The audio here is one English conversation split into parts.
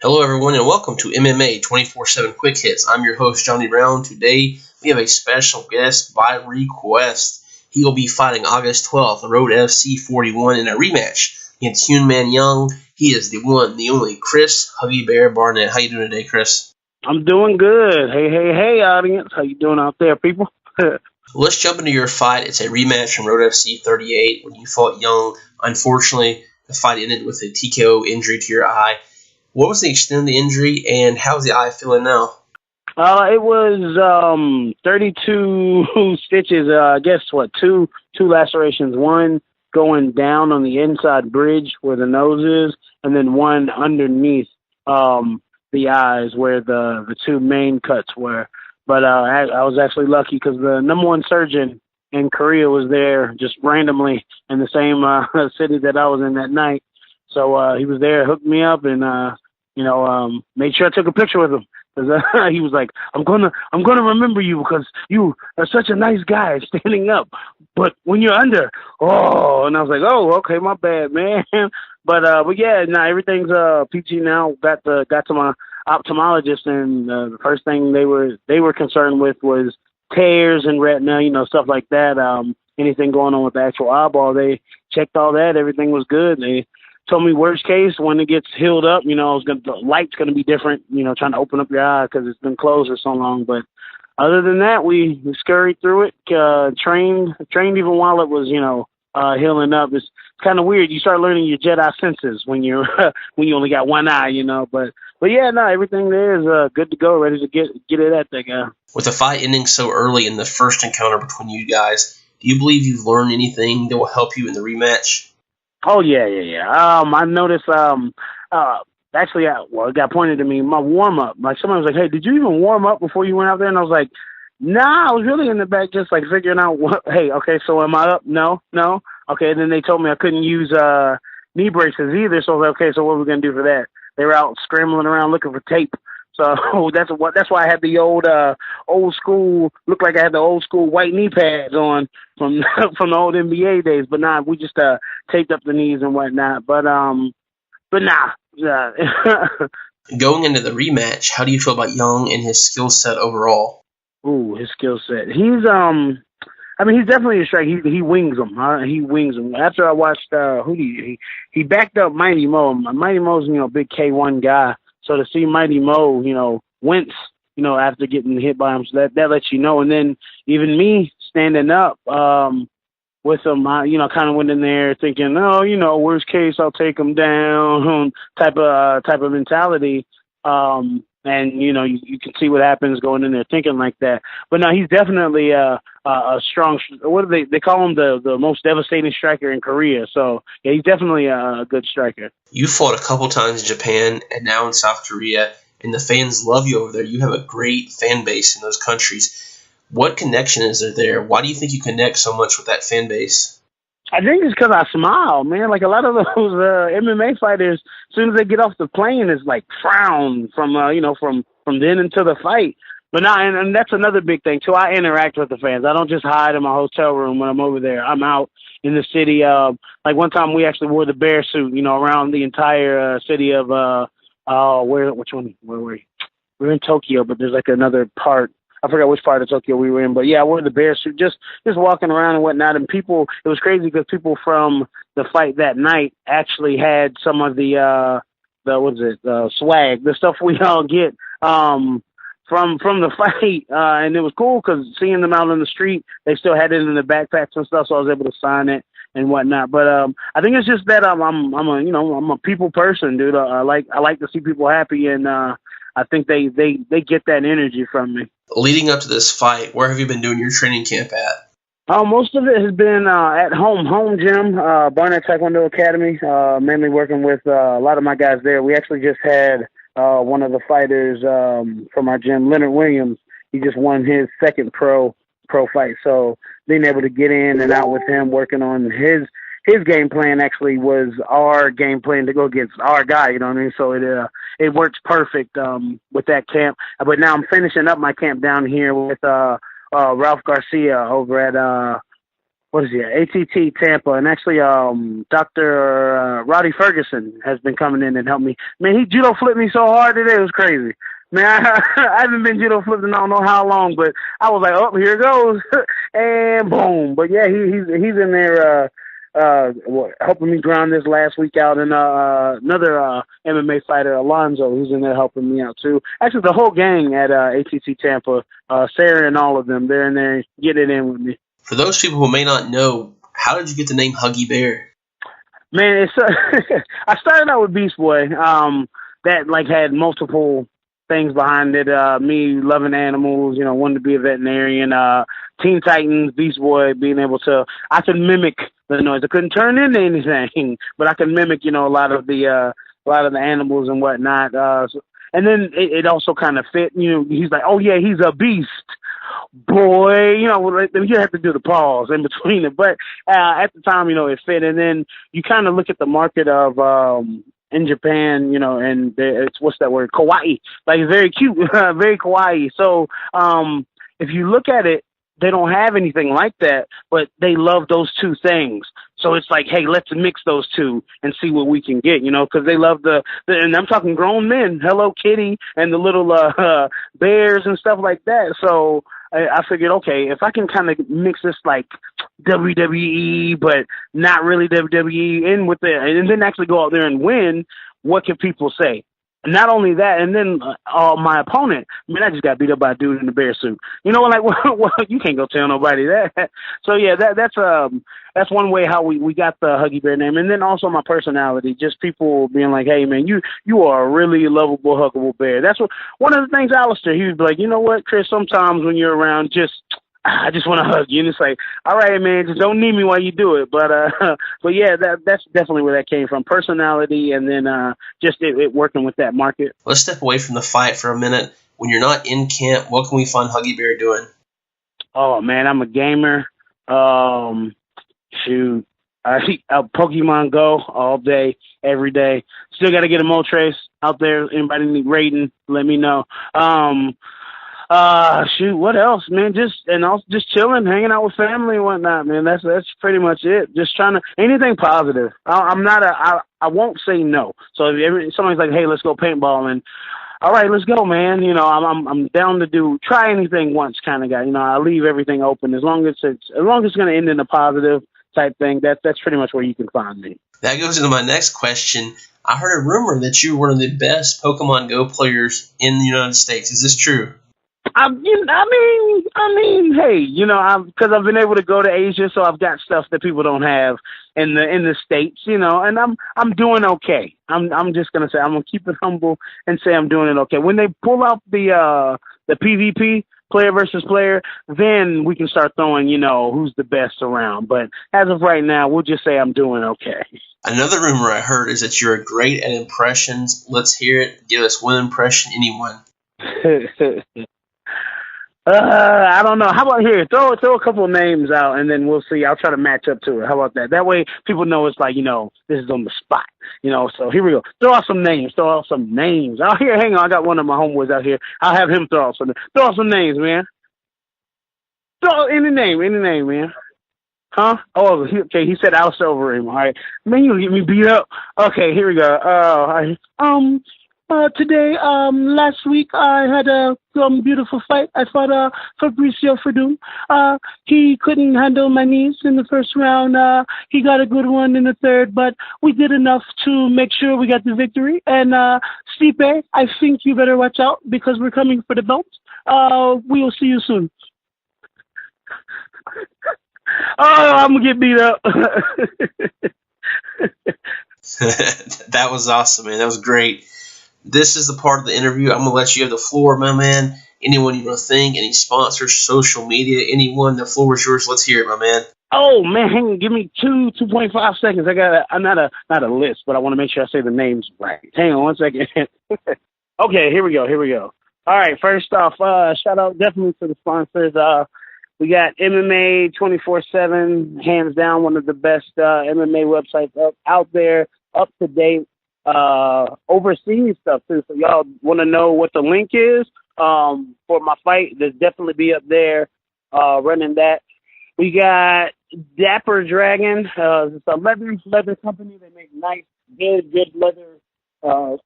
Hello, everyone, and welcome to MMA 24/7 Quick Hits. I'm your host, Johnny Brown. Today, we have a special guest by request. He will be fighting August 12th, Road FC 41 in a rematch against Hyun Man Young. He is the one, the only Chris Huggy Bear Barnett. How you doing today, Chris? I'm doing good. Hey, audience. How you doing out there, people? Let's jump into your fight. It's a rematch from Road FC 38 when you fought Young. Unfortunately, the fight ended with a TKO injury to your eye. What was the extent of the injury, and how's the eye feeling now? It was 32 stitches. I guess two lacerations. One going down on the inside bridge where the nose is, and then one underneath the eyes where the two main cuts were. But I was actually lucky because the number one surgeon in Korea was there just randomly in the same city that I was in that night. So he was there, hooked me up, and made sure I took a picture with him. Cause he was like, I'm gonna remember you because you are such a nice guy standing up, but when you're under, and I was like, oh, okay, my bad, man. But yeah, everything's PG now. Got to my ophthalmologist, and the first thing they were concerned with was tears and retina, stuff like that. Anything going on with the actual eyeball, they checked all that. Everything was good. They told me worst case, when it gets healed up, the light's going to be different, trying to open up your eye because it's been closed for so long. But other than that, we scurried through it, trained even while it was, healing up. It's kind of weird. You start learning your Jedi senses when you're when you only got one eye, But yeah, everything there is good to go, ready to get it at that guy. With the fight ending so early in the first encounter between you guys, do you believe you've learned anything that will help you in the rematch? Oh, yeah. I noticed, actually, it got pointed to me, my warm-up. Like, somebody was like, hey, did you even warm up before you went out there? And I was like, nah, I was really in the back just, like, figuring out, hey, okay, so am I up? No. Okay, then they told me I couldn't use knee braces either, so I was like, okay, so what are we going to do for that? They were out scrambling around looking for tape. So that's why I had the old school, looked like I had the old school white knee pads on from the old NBA days. But we just taped up the knees and whatnot. But Going into the rematch, how do you feel about Young and his skill set overall? Ooh, his skill set. He's he's definitely a striker. He wings them. He wings them. After I watched he backed up Mighty Mo. Mighty Mo's big K1 guy. So to see Mighty Mo, wince, after getting hit by him, so that lets you know. And then even me standing up with him, I, kind of went in there thinking, worst case, I'll take him down, type of mentality. And you can see what happens going in there thinking like that. But no, he's definitely a strong. What do they call him? The most devastating striker in Korea. So yeah, he's definitely a good striker. You fought a couple times in Japan and now in South Korea, and the fans love you over there. You have a great fan base in those countries. What connection is there? Why do you think you connect so much with that fan base? I think it's because I smile, man. Like a lot of those MMA fighters, as soon as they get off the plane, it's like frown from then until the fight. But now, and that's another big thing too. I interact with the fans. I don't just hide in my hotel room when I'm over there. I'm out in the city. Like one time, we actually wore the bear suit, around the entire city of where were we? We were in Tokyo, but there's like another part. I forgot which part of Tokyo we were in, but yeah, I wore the bear suit, just walking around and whatnot. And people, it was crazy because people from the fight that night actually had some of the swag, the stuff we all get from the fight, and it was cool because seeing them out on the street, they still had it in their backpacks and stuff, so I was able to sign it and whatnot. But I think it's just that I'm a people person, dude. I like to see people happy, and I think they get that energy from me. Leading up to this fight, where have you been doing your training camp at? Most of it has been at home gym, Barnett Taekwondo Academy, mainly working with a lot of my guys there. We actually just had one of the fighters from our gym, Leonard Williams. He just won his second pro fight, so being able to get in and out with him, working on his game plan actually was our game plan to go against our guy, you know what I mean? So it works perfect with that camp. But now I'm finishing up my camp down here with Ralph Garcia over at what is he at? ATT Tampa, and actually Dr. Roddy Ferguson has been coming in and helped me. Man, he judo flipped me so hard today, it was crazy. Man, I haven't been judo flipped in I don't know how long, but I was like, oh, here it goes, and boom. But yeah, he's in there helping me ground this last week out, and another MMA fighter, Alonzo, who's in there helping me out too. Actually, the whole gang at ATT Tampa, Sarah and all of them, they're in there getting it in with me. For those people who may not know, how did you get the name Huggy Bear? Man, it's I started out with Beast Boy, that like had multiple things behind it. Me loving animals, wanting to be a veterinarian. Teen Titans, Beast Boy, being able to, I could mimic the noise. I couldn't turn into anything, but I could mimic, a lot of the animals and whatnot. And then it also kind of fit. He's like, oh yeah, he's a beast. Boy, you have to do the pause in between it. But at the time, it fit. And then you kind of look at the market of in Japan, and it's, what's that word? Kawaii. Like, it's very cute, very kawaii. So if you look at it, they don't have anything like that, but they love those two things. So it's like, hey, let's mix those two and see what we can get, because they love the and I'm talking grown men, Hello Kitty and the little bears and stuff like that. So I figured, okay, if I can kind of mix this like WWE, but not really WWE in with it, and then actually go out there and win, what can people say? Not only that, and then my opponent, man, I just got beat up by a dude in a bear suit. Like, well, you can't go tell nobody that. So yeah, that's one way how we got the Huggy Bear name, and then also my personality, just people being like, hey man, you are a really lovable, huggable bear. That's one of the things Alistair, he was like, you know what, Chris, sometimes when you're around, I just want to hug you. And it's like, all right, man, just don't need me while you do it. But yeah, that's definitely where that came from. Personality, and then just it working with that market. Let's step away from the fight for a minute. When you're not in camp, what can we find Huggy Bear doing? Oh, man, I'm a gamer. Shoot. Pokemon Go all day, every day. Still got to get a Moltres out there. Anybody need rating, let me know. Shoot, what else, man? Just chilling, hanging out with family and whatnot, man. That's pretty much it. Just trying to, anything positive. I won't say no. So if somebody's like, hey, let's go paintballing, all right, let's go, man. I'm down to try anything once kind of guy. I leave everything open as long as it's going to end in a positive type thing. That's pretty much where you can find me. That goes into my next question. I heard a rumor that you were one of the best Pokemon Go players in the United States. Is this true? I mean, hey, because I've been able to go to Asia, so I've got stuff that people don't have in the States, and I'm doing okay. I'm just gonna say, I'm gonna keep it humble and say I'm doing it okay. When they pull out the PvP, player versus player, then we can start throwing, who's the best around. But as of right now, we'll just say I'm doing okay. Another rumor I heard is that you're great at impressions. Let's hear it. Give us one impression, anyone. I don't know. How about here? Throw a couple of names out, and then we'll see. I'll try to match up to it. How about that? That way, people know it's like, this is on the spot. So here we go. Throw out some names. Oh, here, hang on. I got one of my homeboys out here. I'll have him throw out some names, man. Throw any name, man. Huh? Oh, okay. He said Alistair Overeem. All right, man, you gonna get me beat up? Okay, here we go. All right. Today, last week, I had a beautiful fight. I fought Fabricio Verdum. He couldn't handle my knees in the first round. He got a good one in the third, but we did enough to make sure we got the victory. And Stipe, I think you better watch out because we're coming for the belt. We will see you soon. Oh, I'm going to get beat up. That was awesome, man. That was great. This is the part of the interview. I'm going to let you have the floor, my man. Anyone you want to thank, any sponsors, social media, anyone, the floor is yours. Let's hear it, my man. Oh, man, hang on. Give me 2.5 seconds. I'm not a list, but I want to make sure I say the names right. Hang on 1 second. Okay, here we go. All right, first off, shout out definitely to the sponsors. We got MMA 24/7, hands down one of the best MMA websites out there, up to date. Overseas stuff too. So y'all want to know what the link is for my fight? There's definitely be up there running that. We got Dapper Dragon. It's a leather company. They make nice, good leather, I'll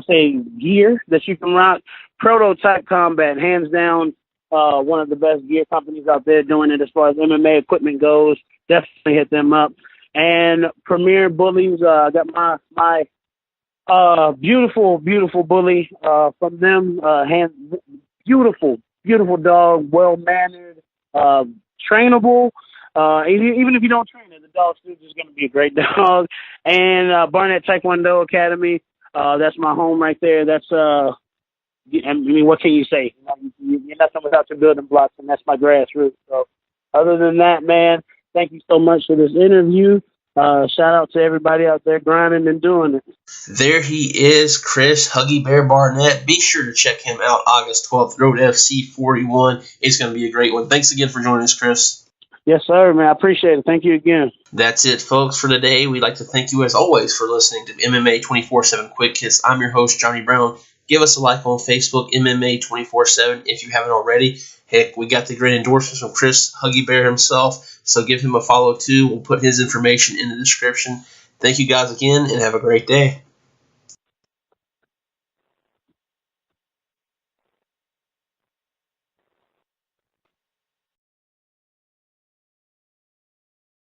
say gear that you can rock. Prototype Combat, hands down, one of the best gear companies out there doing it as far as MMA equipment goes. Definitely hit them up. And Premier Bullies, I got my beautiful bully from them. Beautiful dog, well mannered, trainable. Even if you don't train it, the dog's still just going to be a great dog. And Barnett Taekwondo Academy, that's my home right there. That's I mean, what can you say? You're nothing without your building blocks, and that's my grassroots. So, other than that, man, thank you so much for this interview. Shout out to everybody out there grinding and doing it. There he is, Chris Huggy Bear Barnett. Be sure to check him out August 12th, Road FC 41. It's going to be a great one. Thanks again for joining us, Chris. Yes, sir, man. I appreciate it. Thank you again. That's it, folks, for today. We'd like to thank you, as always, for listening to MMA 24/7 Quick Hits. I'm your host, Johnny Brown. Give us a like on Facebook, MMA 24/7, if you haven't already. Heck, we got the great endorsements from Chris Huggy Bear himself, so give him a follow, too. We'll put his information in the description. Thank you guys again, and have a great day.